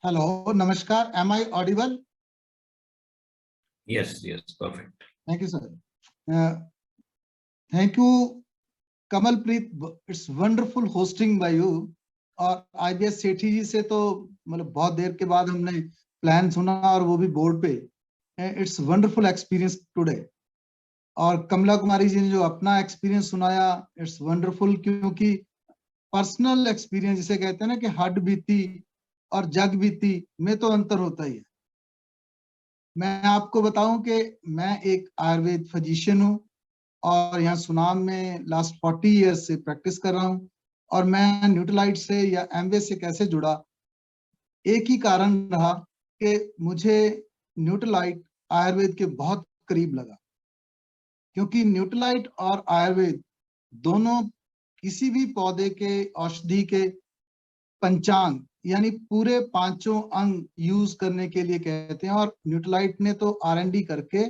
Hello, Namaskar. Am I audible? Yes, perfect. Thank you, sir. Uh, Thank you, Kamalpreet. It's wonderful hosting by you. और IBS सेठी जी से तो मतलब बहुत देर के बाद हमने प्लान सुना और वो भी बोर्ड पे. It's wonderful experience today. और कमला कुमारी जी ने जो अपना एक्सपीरियंस सुनाया, इट्स वंडरफुल, क्योंकि पर्सनल एक्सपीरियंस जिसे कहते हैं ना कि हड्ड बीती और जग बीती में तो अंतर होता ही है. मैं आपको बताऊं कि मैं एक आयुर्वेद फिजिशियन हूं और यहाँ सुनाम में लास्ट 40 ईयर्स से प्रैक्टिस कर रहा हूं. और मैं न्यूट्रलाइट से या एमवे से कैसे जुड़ा, एक ही कारण रहा कि मुझे न्यूट्रलाइट आयुर्वेद के बहुत करीब लगा. क्योंकि न्यूट्रलाइट और आयुर्वेद दोनों किसी भी पौधे के औषधि के पंचांग यानी पूरे पांचों अंग यूज करने के लिए कहते हैं. और न्यूट्रलाइट ने तो R&D करके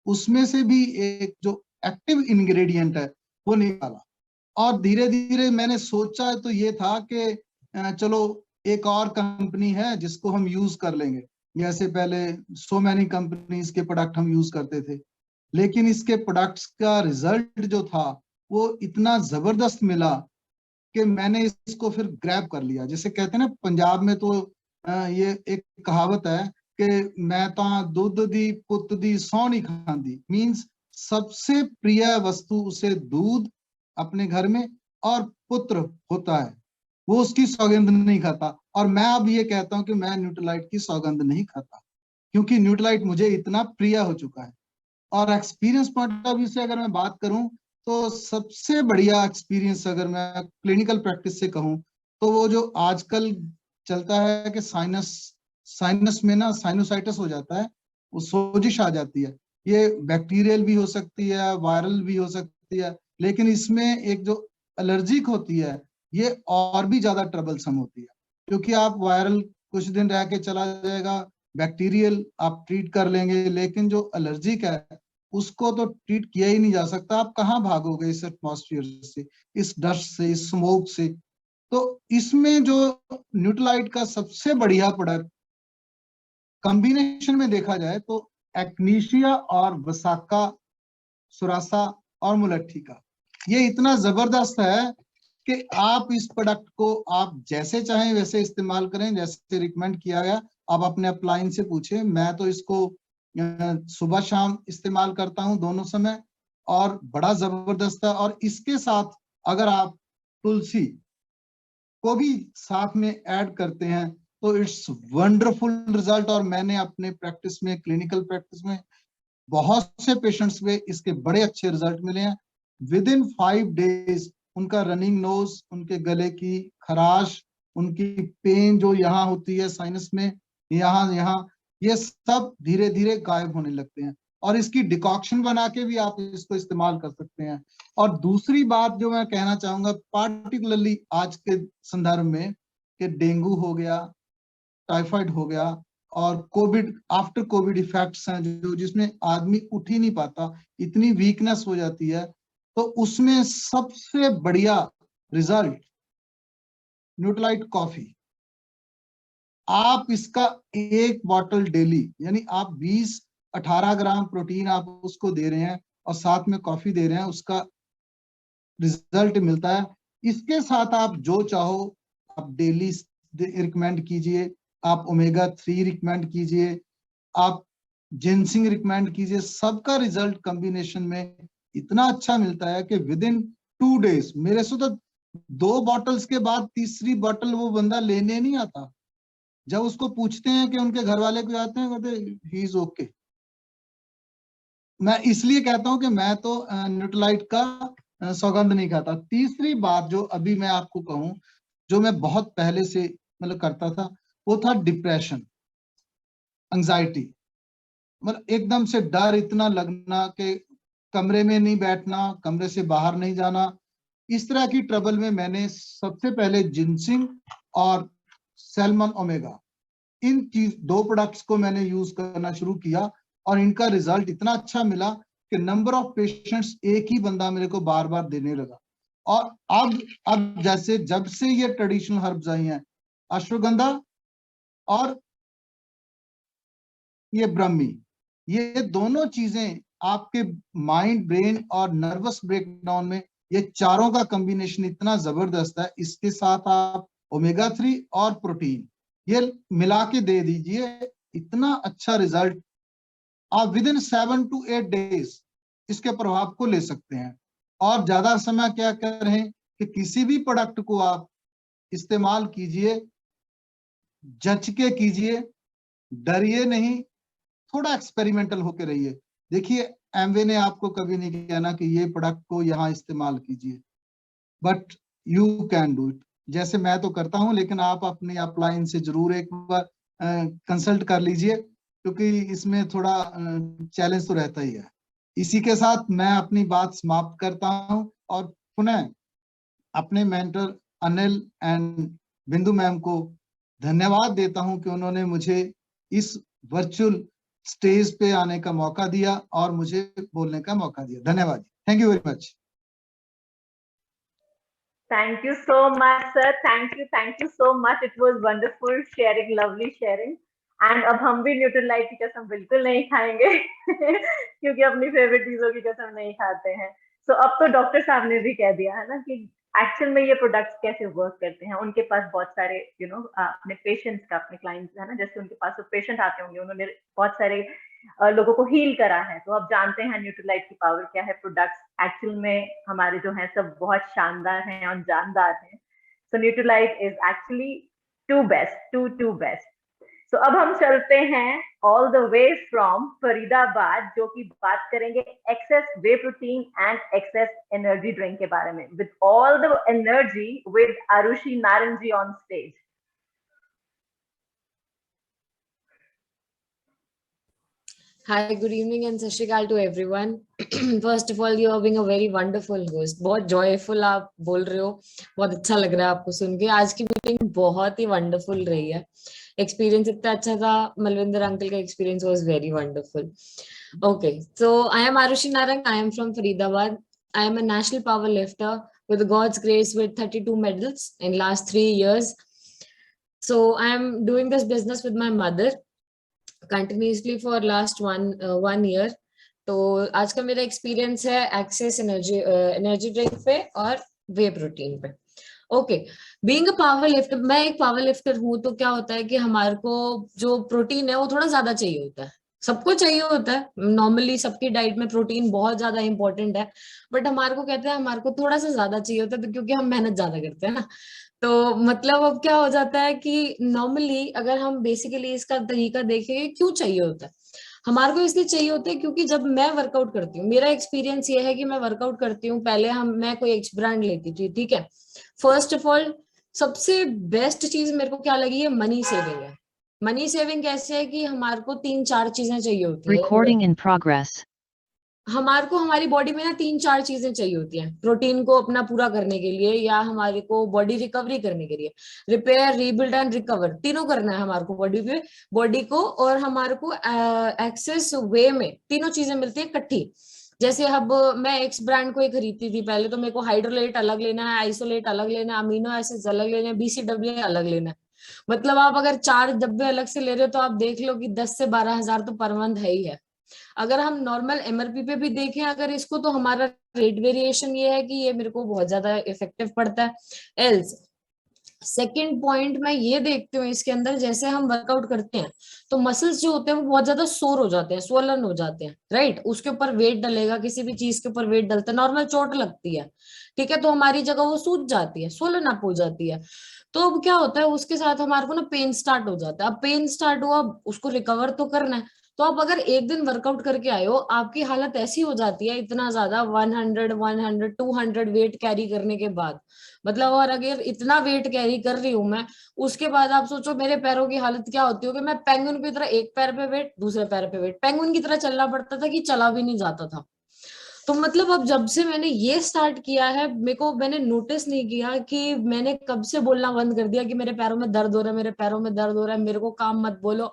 उसमें से भी एक जो एक्टिव इंग्रेडिएंट है वो निकाला. और धीरे धीरे मैंने सोचा तो ये था कि चलो एक और कंपनी है जिसको हम यूज कर लेंगे. जैसे पहले सो मैनी कंपनीज के प्रोडक्ट हम यूज करते थे, लेकिन इसके प्रोडक्ट्स का रिजल्ट जो था वो इतना जबरदस्त मिला कि मैंने इसको फिर ग्रैब कर लिया. जैसे कहते हैं ना पंजाब में तो ये एक कहावत है कि मैं तो दूध दी पुत दी सौ नहीं खांदी. मीन्स सबसे प्रिय वस्तु उसे दूध अपने घर में और पुत्र होता है, वो उसकी सौगंध नहीं खाता. और मैं अब ये कहता हूं कि मैं न्यूट्रलाइट की सौगंध नहीं खाता, क्योंकि न्यूट्रलाइट मुझे इतना प्रिय हो चुका है. और एक्सपीरियंस पॉइंट ऑफ व्यू से अगर मैं बात करूं तो सबसे बढ़िया एक्सपीरियंस अगर मैं क्लिनिकल प्रैक्टिस से कहूं तो वो जो आजकल चलता है कि साइनस में ना साइनोसाइटिस हो जाता है, वो सोजिश आ जाती है. ये बैक्टीरियल भी हो सकती है, वायरल भी हो सकती है, लेकिन इसमें एक जो एलर्जिक होती है ये और भी ज्यादा ट्रबलसम होती है. क्योंकि आप वायरल कुछ दिन रह के चला जाएगा, बैक्टीरियल आप ट्रीट कर लेंगे, लेकिन जो एलर्जिक है उसको तो ट्रीट किया ही नहीं जा सकता. आप कहाँ भागोगे इस एटमॉस्फेयर से, इस डस्ट से, इस स्मोक से. तो इसमें जो न्यूट्रलाइट का सबसे बढ़िया प्रोडक्ट कॉम्बिनेशन में देखा जाए तो एक्नीशिया और वसाका, सुरासा और मुलट्ठी का ये इतना जबरदस्त है कि आप इस प्रोडक्ट को आप जैसे चाहें वैसे इस्तेमाल करें, जैसे रिकमेंड किया गया. आप अपने अपलाइन से पूछें. मैं तो इसको सुबह शाम इस्तेमाल करता हूं, दोनों समय, और बड़ा जबरदस्त है. और इसके साथ अगर आप तुलसी को भी साथ में ऐड करते हैं तो इट्स वंडरफुल रिजल्ट. और मैंने अपने प्रैक्टिस में, क्लिनिकल प्रैक्टिस में बहुत से पेशेंट्स में इसके बड़े अच्छे रिजल्ट मिले हैं. विद इन 5 डेज उनका रनिंग नोज, उनके गले की खराश, उनकी पेन जो यहाँ होती है साइनस में, यहाँ यहाँ, ये सब धीरे धीरे गायब होने लगते हैं. और इसकी डिकॉक्शन बना के भी आप इसको इस्तेमाल कर सकते हैं. और दूसरी बात जो मैं कहना चाहूंगा पार्टिकुलरली आज के संदर्भ में, कि डेंगू हो गया, टाइफाइड हो गया, और कोविड, आफ्टर कोविड इफेक्ट्स हैं जो जिसमें आदमी उठ ही नहीं पाता, इतनी वीकनेस हो जाती है, तो उसमें सबसे बढ़िया रिजल्ट न्यूट्रलाइट कॉफी. आप इसका एक बॉटल डेली, यानी आप 20-18 ग्राम प्रोटीन आप उसको दे रहे हैं और साथ में कॉफी दे रहे हैं, उसका रिजल्ट मिलता है. इसके साथ आप जो चाहो आप डेली रिकमेंड कीजिए, आप ओमेगा 3 रिकमेंड कीजिए, आप जिनसिंग रिकमेंड कीजिए. सबका रिजल्ट कॉम्बिनेशन में इतना अच्छा मिलता है कि विद इन 2 डेज मेरे से तो 2 बॉटल्स के बाद तीसरी बॉटल वो बंदा लेने नहीं आता. जब उसको पूछते हैं कि उनके घर वाले क्यों आते हैं, कहते ही इज ओके. मैं इसलिए कहता हूं कि मैं तो न्यूट्रलाइट का सौगंध नहीं खाता. तीसरी बात जो अभी मैं आपको कहूं, जो मैं बहुत पहले से मतलब करता था, वो था डिप्रेशन, एंजाइटी. मतलब एकदम से डर इतना लगना कि कमरे में नहीं बैठना, कमरे से बाहर नहीं जाना. इस तरह की ट्रबल में मैंने सबसे पहले जिनसिंग और सैल्मन ओमेगा, इन चीज 2 प्रोडक्ट्स को मैंने यूज करना शुरू किया. और इनका रिजल्ट इतना अच्छा मिला कि नंबर ऑफ पेशेंट्स एक ही बंदा मेरे को बार बार देने लगा. और अब जैसे जब से ये ट्रेडिशनल हर्ब्स आई हैं, अश्वगंधा, और ये ब्रह्मी, ये दोनों चीजें आपके माइंड, ब्रेन और नर्वस ब्रेकडाउन में, ये चारों का कॉम्बिनेशन इतना जबरदस्त है। इसके साथ आप ओमेगा 3 और प्रोटीन ये मिला के दे दीजिए, इतना अच्छा रिजल्ट। आप विद इन 7 to 8 डेज इसके प्रभाव को ले सकते हैं। और ज्यादा समय क्या करें कि किसी भी प्रोडक्ट को आप इस्तेमाल कीजिए, जच के कीजिए, डरिए नहीं, थोड़ा एक्सपेरिमेंटल होके रहिए। देखिए एमवे ने आपको कभी नहीं कहना कि ये प्रोडक्ट को यहाँ इस्तेमाल कीजिए, but you can do it. जैसे मैं तो करता हूँ, लेकिन आप अपने अपलाइन से जरूर एक बार कंसल्ट कर लीजिए, क्योंकि इसमें थोड़ा चैलेंज तो रहता ही है। इसी के साथ मैं अपनी बात समाप्त करता हूँ और पुनः अपने मेंटर अनिल एंड बिंदु मैम को धन्यवाद देता हूं कि उन्होंने मुझे इस वर्चुअल स्टेज पे आने का मौका दिया और मुझे बोलने का मौका दिया। धन्यवाद। Thank you very much. Thank you so much, sir. Thank you so much. It was wonderful sharing, lovely sharing. And अब हम भी न्यूट्रलाइट की कसम बिल्कुल नहीं खाएंगे क्योंकि अपनी फेवरेट चीजों की कसम नहीं खाते हैं। So अब तो डॉक्टर साहब ने भी कह दिया है ना कि एक्चुअल में ये प्रोडक्ट्स कैसे वर्क करते हैं। उनके पास बहुत सारे अपने पेशेंट्स का, अपने क्लाइंट्स है ना, जैसे उनके पास पेशेंट आते होंगे, उन्होंने बहुत सारे लोगों को हील करा है, तो अब जानते हैं न्यूट्रलाइट की पावर क्या है। प्रोडक्ट्स एक्चुअल में हमारे जो हैं सब बहुत शानदार हैं और जानदार हैं। So Nutralite is actually too best, too best. So अब हम चलते हैं all the way from Faridabad, जो कि बात करेंगे excess whey protein and excess energy drink के बारे में, with all the energy with Aarushi Narang ji on stage. Hi, good evening and सत श्री अकाल to everyone. First of all, you are being a very wonderful host. बहुत joyful आप बोल रहे हो, बहुत अच्छा लग रहा है आपको सुन के। आज की मीटिंग बहुत ही wonderful रही है, एक्सपीरियंस इतना अच्छा था। मलविंदर अंकल का experience was very wonderful. Okay, so I am Arushi Narang. I am from Faridabad. I am a national power lifter with God's grace with 32 medals in last 3 years. So I am doing this business with my mother continuously for last one year. तो आज का मेरा experience है access energy drink पे और वे protein पे। Okay, being a power lifter, मैं एक पावर लिफ्टर हूँ, तो क्या होता है कि हमारे को जो प्रोटीन है वो थोड़ा ज्यादा चाहिए होता है। सबको चाहिए होता है, नॉर्मली सबकी डाइट में प्रोटीन बहुत ज्यादा इंपॉर्टेंट है, बट हमारे को कहते हैं हमारे को थोड़ा सा ज्यादा चाहिए होता है, तो क्योंकि हम मेहनत ज्यादा करते हैं ना। तो मतलब अब क्या हो जाता है कि नॉर्मली अगर हम बेसिकली इसका तरीका देखें क्यों चाहिए होता है, हमारे को इसलिए चाहिए होता है क्योंकि जब मैं वर्कआउट करती हूँ, मेरा एक्सपीरियंस ये है कि मैं वर्कआउट करती हूँ, पहले मैं कोई एक्स ब्रांड लेती थी, ठीक है। फर्स्ट ऑफ ऑल सबसे बेस्ट चीज मेरे को क्या लगी है, मनी सेविंग है। मनी सेविंग कैसे है कि हमारे को 3-4 चीजें चाहिए होती है। Recording in progress. हमारे को हमारी बॉडी में ना 3-4 चीजें चाहिए होती हैं प्रोटीन को अपना पूरा करने के लिए, या हमारे को बॉडी रिकवरी करने के लिए। रिपेयर, रीबिल्ड एंड रिकवर तीनों करना है हमारे को बॉडी को, और हमारे को एक्सेस वे में तीनों चीजें मिलती है इकट्ठी। जैसे अब मैं एक्स ब्रांड को ही खरीदती थी पहले, तो मेरे को हाइड्रोलेट अलग लेना है, आइसोलेट अलग लेना है, अमीनो एसिड्स अलग लेने हैं, BCAA अलग लेना है। मतलब आप अगर 4 डब्बे अलग से ले रहे हो तो आप देख लो कि 10 से 12 हजार तो पर मंथ है ही है। अगर हम नॉर्मल MRP पे भी देखें अगर इसको, तो हमारा रेट वेरिएशन ये है कि ये मेरे को बहुत ज्यादा इफेक्टिव पड़ता है। एल्स सेकेंड पॉइंट मैं ये देखती हूँ इसके अंदर, जैसे हम वर्कआउट करते हैं तो मसल्स जो होते हैं वो बहुत ज्यादा सोर हो जाते हैं, स्वोलन हो जाते हैं, राइट। उसके ऊपर वेट डलेगा, किसी भी चीज के ऊपर वेट डलता है, नॉर्मल चोट लगती है, ठीक है, तो हमारी जगह वो सूज जाती है, स्वोलन अप हो जाती है। तो अब क्या होता है, उसके साथ हमारे को ना पेन स्टार्ट हो जाता है। अब पेन स्टार्ट हुआ, उसको रिकवर तो करना है। तो आप अगर एक दिन वर्कआउट करके आए हो, आपकी हालत ऐसी हो जाती है इतना ज्यादा 100, 200 वेट कैरी करने के बाद, मतलब और अगर इतना वेट कैरी कर रही हूं मैं, उसके बाद आप सोचो मेरे पैरों की हालत क्या होती होगी। मैं पेंगुइन की तरह एक पैर पे वेट, दूसरे पैर पे वेट, पेंगुइन की तरह चलना पड़ता था कि चला भी नहीं जाता था। तो मतलब अब जब से मैंने ये स्टार्ट किया है, मैंने नोटिस नहीं किया कि मैंने कब से बोलना बंद कर दिया कि मेरे पैरों में दर्द हो रहा है, मेरे पैरों में दर्द हो रहा है, मेरे को काम मत बोलो।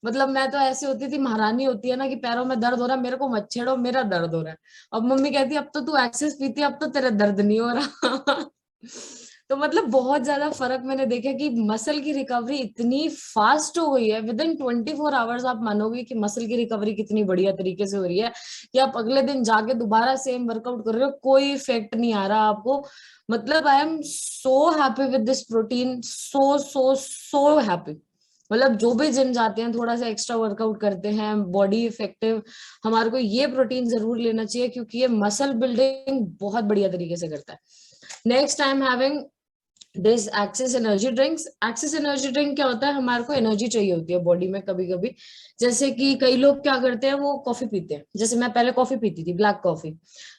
मतलब मैं तो ऐसी होती थी, महारानी होती है ना, कि पैरों में दर्द हो रहा है, मेरे को मत छेड़ो, मेरा दर्द हो रहा है। अब मम्मी कहती है अब तो तू एक्सेस पीती है, अब तो तेरा दर्द नहीं हो रहा तो मतलब बहुत ज्यादा फर्क मैंने देखा कि मसल की रिकवरी इतनी फास्ट हो गई है, विद इन 24 आवर्स आप मानोगे कि मसल की रिकवरी कितनी बढ़िया तरीके से हो रही है कि आप अगले दिन जाके दोबारा सेम वर्कआउट कर रहे हो, कोई इफेक्ट नहीं आ रहा आपको। मतलब I am so happy with this protein, so so so happy. मतलब जो भी जिम जाते हैं, थोड़ा सा एक्स्ट्रा वर्कआउट करते हैं, बॉडी इफेक्टिव, हमारे को ये प्रोटीन जरूर लेना चाहिए क्योंकि ये मसल बिल्डिंग बहुत बढ़िया तरीके से करता है। Next I am having this axis energy drinks. Axis energy drink क्या होता है, हमारे को एनर्जी चाहिए होती है बॉडी में कभी कभी। जैसे कि कई लोग क्या करते हैं, वो कॉफी पीते हैं, जैसे मैं पहले कॉफी पीती थी, ब्लैक कॉफी,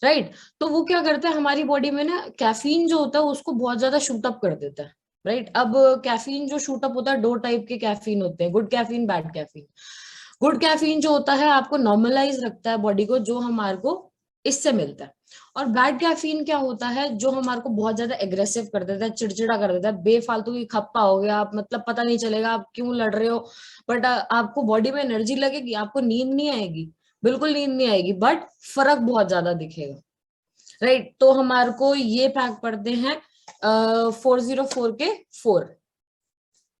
राइट। तो वो क्या करता है, हमारी बॉडी में ना कैफीन जो होता है उसको बहुत ज्यादा शूट अप कर देता है, राइट। अब कैफीन जो शूट अप होता है, 2 टाइप के कैफीन होते हैं, good caffeine, bad caffeine. Good caffeine जो होता है आपको नॉर्मलाइज रखता है बॉडी को, जो हमारे को इससे मिलता है। और बैड कैफीन क्या होता है, जो हमारे को बहुत ज्यादा एग्रेसिव कर देता है, चिड़चिड़ा कर देता है, बेफालतू की खप्पा हो गया आप, मतलब पता नहीं चलेगा आप क्यों लड़ रहे हो, बट आपको बॉडी में एनर्जी लगेगी, आपको नींद नहीं आएगी, बिल्कुल नींद नहीं आएगी, बट फर्क बहुत ज्यादा दिखेगा, राइट। तो हमारे को ये पैक पड़ते हैं 404 के 4,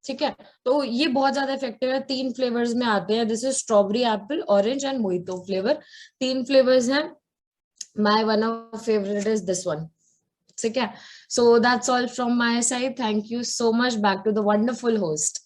ठीक है। तो ये बहुत ज्यादा इफेक्टिव है, 3 फ्लेवर्स में आते हैं, this is strawberry, apple, orange and mojito flavour, 3 flavours हैं। My one of favourite is this one, ठीक है। So that's all from my side, thank you so much, back to the wonderful host.